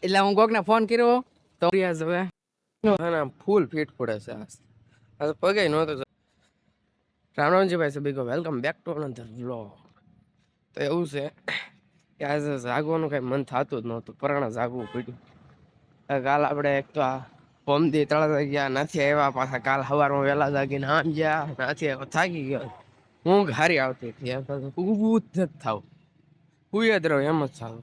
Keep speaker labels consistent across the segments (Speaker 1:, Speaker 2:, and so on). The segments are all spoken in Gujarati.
Speaker 1: એટલે હું કોકને ફોન કર્યો તો હવે ફૂલ ફીટ પડે છે આ પગે નહોતો. રામરામજીભાઈ સભી welcome back to another vlog. તો એવું છે કે આજે જાગવાનું કઈ મન થતું જ નહોતું, પરાણા જાગવું પડ્યું. કાલ આપણે એક તો પમદી તળા ગયા નથી આવ્યા, પાછા કાલ સવારમાં વહેલા જાગીને આમ ગયા નથી આવ્યા, થાકી ગયો. ઊંઘ હારી આવતી હતી, ઊભું જ નથી થાવ, હુઈ જ રહો એમ જ થાવ.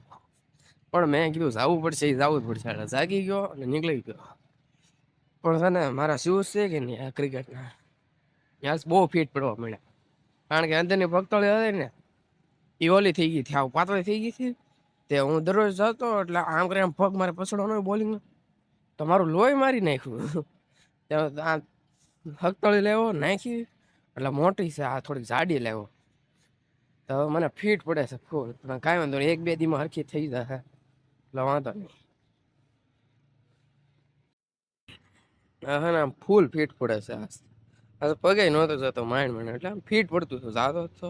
Speaker 1: પણ મેં કીધું જવું પડશે, એ જવું જ પડશે. એટલે જાગી ગયો અને નીકળી ગયો. પણ છે ને મારા શૂઝ છે કે નહીં આ ક્રિકેટના, ત્યાં બહુ ફિટ પડવા મળ્યા. કારણ કે અંદરની પગતળી હતી ને એ ઓલી થઈ ગઈ, આવું પાતળી થઈ ગઈ હતી. તે હું દરરોજ જતો એટલે આમ કરી આમ પગ મારે પછડવાનો હોય બોલિંગ, તો મારું લોહી મારી નાખ્યું. આ હકતળી લેવો નાખી એટલે મોટી છે, આ થોડીક જાડી લેવો તો મને ફિટ પડે છે ફૂલ. પણ કાંઈ વાંધો નહીં, 1-2 દીમાં હરખી થઈ જશે એટલે વાંધો નહીં. હા ને ફૂલ ફિટ પડે છે આ પગે નહોતો જતો માંડ માંડ, એટલે આમ ફિટ પડતું હતું. જાતો તો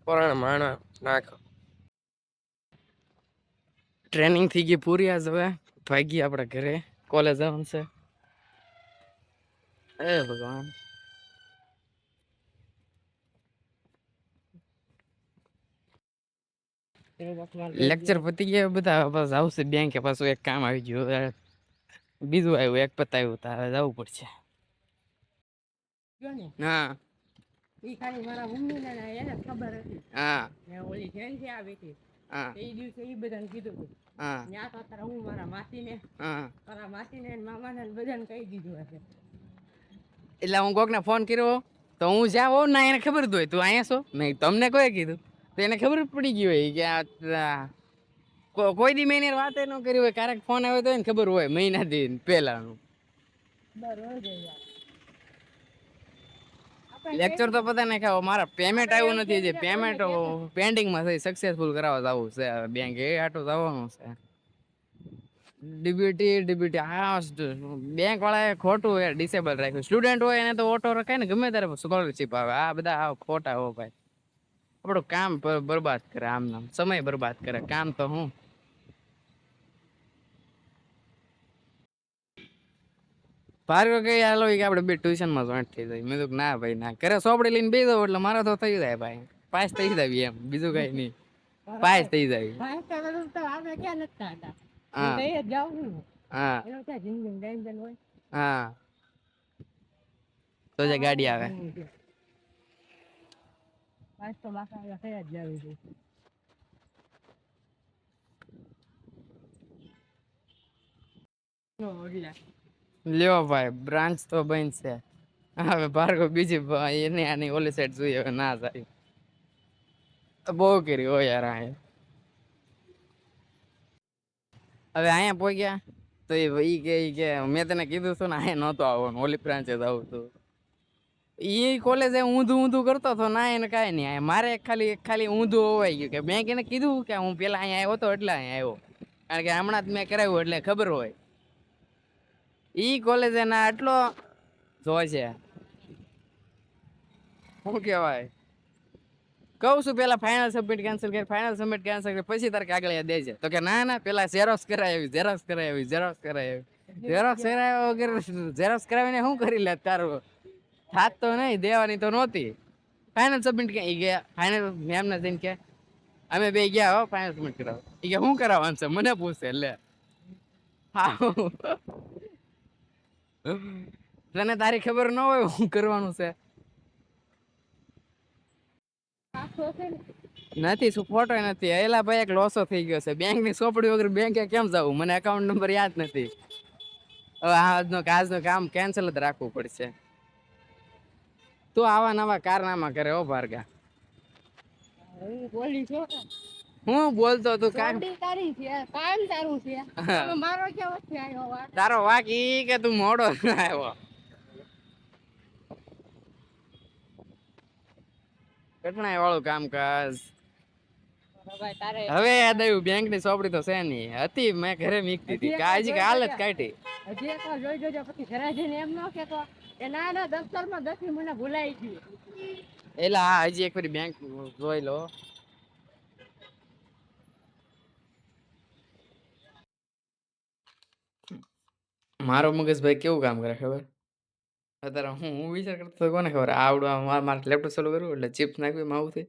Speaker 1: પરાણે માણા નાખ. ટ્રેનિંગ થઈ ગઈ પૂરી. આજ હવે ભાગી આપણે ઘરે, કોલેજ જવાનું છે. એ ભગવાન, લેક્ચર પતી ગયા બધા, બસ આવશે બેંકે. પાછું એક કામ આવી ગયું, બીજું આવ્યું, એક પતાવ્યું, તો હવે જવું પડશે. હા ઈ ખાલી મારા મમ્મી ને એને ખબર હતી. હા મે ઓલી ફેન થી આવી હતી. હા એ દિવસે ઈ બધાને કીધું હતું. હા ન્યા તો અત્યારે હું મારા માસી ને, હા મારા માસી ને મામા ને બધાને કહી દીધું હશે. એટલે હું કોકને ફોન કર્યો તો હું જ્યાં હોઉં ને એને ખબર જ હોય તું અહીંયા છો. મેં તમને કોઈ કીધું તો એને ખબર પડી ગઈ હોય કે આ કોઈ દી મેં વાત ન કરી હોય. ક્યારેક ફોન આવ્યો તો એને ખબર હોય મહિનાથી પહેલાનું. બરોબર લેક્ચર તો પતા નહીં ખાવ. મારા પેમેન્ટ આવ્યું નથી, જે પેમેન્ટ પેન્ડિંગમાં થઈ, સક્સેસફુલ કરાવવા જવું છે બેંક, એ આટલું જવાનું છે. ડીબીટી હા બેંક વાળાએ ખોટું ડિસેબલ રાખ્યું. સ્ટુડન્ટ હોય એને તો ઓટો રખાય ને, ગમે ત્યારે સ્કોલરશીપ આવે. આ બધા ખોટા હો ભાઈ, આપણું કામ બરબાદ કરે, આમ નામ સમય બરબાદ કરે. કામ તો હું ભાર્ગવ કે હાલો કે આપણે બે ટ્યુશનમાં જોઈન્ટ થઈ જાય. મેં કીધું ના ભાઈ ના, ઘરે સોપડી લઈને બેસી દઉં એટલે મારે તો થઈ જાય ભાઈ, પાસ થઈ જાય એમ, બીજું કઈ નહીં, પાસ થઈ જાય. હા તો જે ગાડી આવે લ્યો ભાઈ, બ્રાન્ચ તો બનશે હવે. ભાર્ગવ બીજી એની આની ઓલી સાઈડ જોઈએ, હવે ના જાય. બહુ કરી હો યાર. હવે અહીંયા પહોંચ્યા તો ઈ કે મેં તને કીધું હતું ને અહીંયા નહોતો આવવાનું, ઓલી બ્રાન્ચે જ આવું હતું. એ કોલેજ ઊંધું ઊંધું કરતો હતો ના, એને કાંઈ નહીં. મારે ખાલી ઊંધું હોવાઈ ગયું કે મેં એને કીધું કે હું પેલા અહીંયા આવ્યો હતો એટલે અહીંયા આવ્યો, કારણ કે હમણાં જ મેં કરાવ્યું એટલે ખબર હોય. ઈ કોલેજ એના આટલો જોય છે, શું કહેવાય. કહું છું પેલા ફાઇનલ સબમિટ કેન્સલ કરી, ફાઇનલ સબમિટ કેન્સલ કરી, પછી તારે કાગળ દેજે. તો કે ના ના, પેલા ઝેરોક્સ કરાવી, ઝેરોક્સ કરાવી, ઝેરોક્સ કરાવી. ઝેરોક્સ કરાવ્યા વગર ઝેરોક્સ કરાવીને શું કરી લે તારું? થાત તો નહીં, દેવાની તો નહોતી. ફાઇનલ સબમિટ કે ગયા, ફાઇનલ મેમને જઈને કે અમે બે ગયા હો ફાઇનલ સબમિટ કરાવો. એ કે શું કરાવવાનું છે મને પૂછે. લે હા, તને તારી ખબર ન હોય શું કરવાનું છે? નથી શું ફોટો નથી. એલા ભાઈ એક લોસો થઈ ગયો છે. બેંક ની સોપડી વગર બેંકે કેમ જવું? મને એકાઉન્ટ નંબર યાદ નથી. હવે આજનું કામ કેન્સલ જ રાખવું પડશે. તું આવા નવા કારનામા કરે હો ભાર્ગા. હું બોલતો તું તારો વાક ઈ કે તું મોડો આવ્યો. કઠણાઈ વાળું કામકાજ. હવે યાદ આવ્યું, બેંક ની સોપડી તો છે નહીં, હતી મેં ઘરે મીકતી હતી. હજી કાલ જ કાઢી. હજી એક વાર જોઈ જોજો, પછી ઘરે જઈને એમ ન કેતો કે ના ના દફતરમાં 10 મને ભૂલાઈ ગયું. એટલે હા, હજી એક વાર બેંક જોઈ લો.
Speaker 2: મારો મગજ ભાઈ કેવું કામ કરે ખબર? અત્યારે હું વિચાર કરતો હતો કોને ખબર આવડું મારે લેપટોપ ચાલુ કરવું એટલે ચિપ્સ નાખવી માઉસથી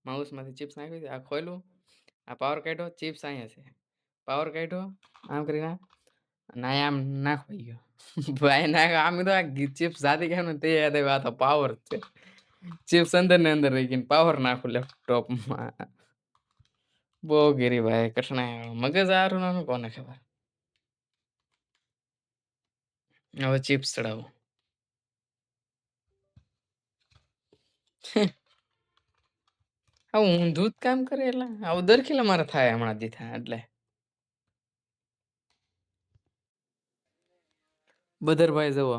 Speaker 2: માઉસમાંથી ચિપ્સ નાખવી આ ખોલ્યું આ પાવર કાઢ્યો ચિપ્સ અહીંયા છે પાવર કાઢ્યો આમ કરીને અને અહીંયા આમ નાખવાઈ ગયો ભાઈ નાખ આમ તો આ ચિપ્સ જાતી ગયા ને તે યાદ આવ્યું આ તો પાવર છે ચિપ્સ અંદર ને અંદર રહી ગઈ પાવર નાખું લેપટોપમાં બહુ ગીરી ભાઈ કઠણાઈ મગજ સારું નાનું કોને ખબર હવે ચિપ્સ ચડાવું આવું ઊંધું જ કામ કરે એટલે આવું દરખીલા મારે થાય હમણાં દી થાય એટલે બદરભાઈ જુઓ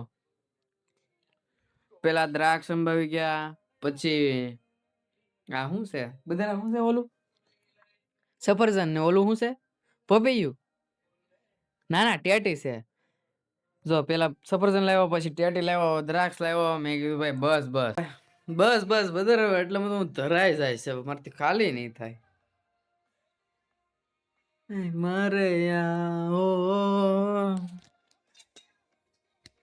Speaker 2: પેલા દ્રાક્ષ સંભાવી ગયા પછી આ શું છે બધા શું છે ઓલું સફરજન ને ઓલું શું છે પપૈયું ના ના ટેટી છે જો પેલા સફરજન લાવ્યો પછી ટેટી લાવ્યો દ્રાક્ષ લાવ્યો મેં કીધું ભાઈ બસ બસ બસ બસ બધા હવે એટલે બધું ધરાઈ જાય છે મારથી ખાલી નહીં થાય મારે યા ઓ